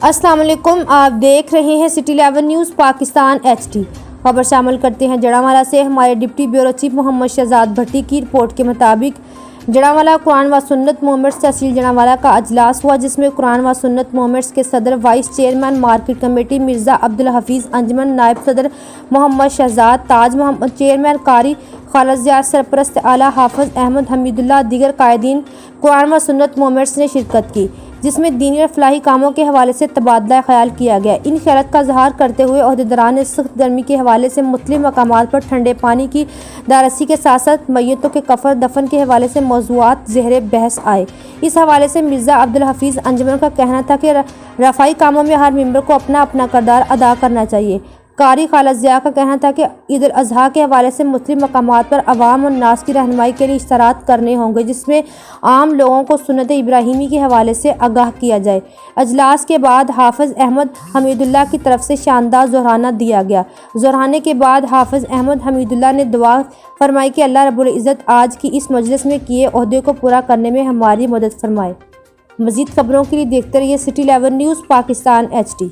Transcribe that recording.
अस्सलाम वालेकुम, आप देख रहे हैं सिटी 11 न्यूज़ पाकिस्तान HD। खबर शामिल करते हैं जड़ावाला से। हमारे deputy bureau chief Mohammad Shahzad Bhatti की रिपोर्ट के मुताबिक जड़ावाला कुरान व सुन्नत मूवमेंट्स तहसील जड़ावाला का अजलास हुआ, जिसमें कुरान व सुन्नत मूवमेंट्स के सदर vice chairman market committee Mirza Abdul Hafeez Anjuman, नायब सदर मोहम्मद शहजाद ताज मोहम्मद, चेयरमैन कारी खालिद ज़िया, सरपरस्त आला हाफिज़ अहमद हमीदुल्लाह, दीगर कायदीन कुरान व सुन्नत मूवमेंट्स ने शिरकत की, जिसमें दीनी और फलाही कामों के हवाले से तबादला ख्याल किया गया। इन ख्यालात का इज़हार करते हुए ओहदेदारान ने सख्त गर्मी के हवाले से मुख्तलिफ मकामात पर ठंडे पानी की दारसी के साथ साथ मैयतों के कफन दफन के हवाले से मौज़ूआत ज़ेर बहस आए। इस हवाले से मिर्ज़ा अब्दुल हफीज़ अंजमन का कहना था कि रफ़ाई कामों में हर मेंबर को अपना अपना किरदार अदा करना चाहिए। कारी खालिद ज़िया का कहना था कि ईद उल अज़हा के हवाले से मुख्तलिफ मकामात पर अवाम और नास की रहनुमाई के लिए इश्तराक करने होंगे, जिसमें आम लोगों को सुन्नत इब्राहिमी के हवाले से आगाह किया जाए। अजलास के बाद हाफिज़ अहमद हमीदुल्लाह की तरफ से शानदार ज़ोहराना दिया गया। ज़ोहराने के बाद हाफिज़ अहमद हमीदुल्लाह ने दुआ फरमाई कि अल्लाह रब्बुल इज़्ज़त आज की इस मजलिस में किए ओहदे को पूरा करने में हमारी मदद फरमाए। मज़ीद खबरों के लिए देखते रहिए सिटी 11 न्यूज़ पाकिस्तान HD।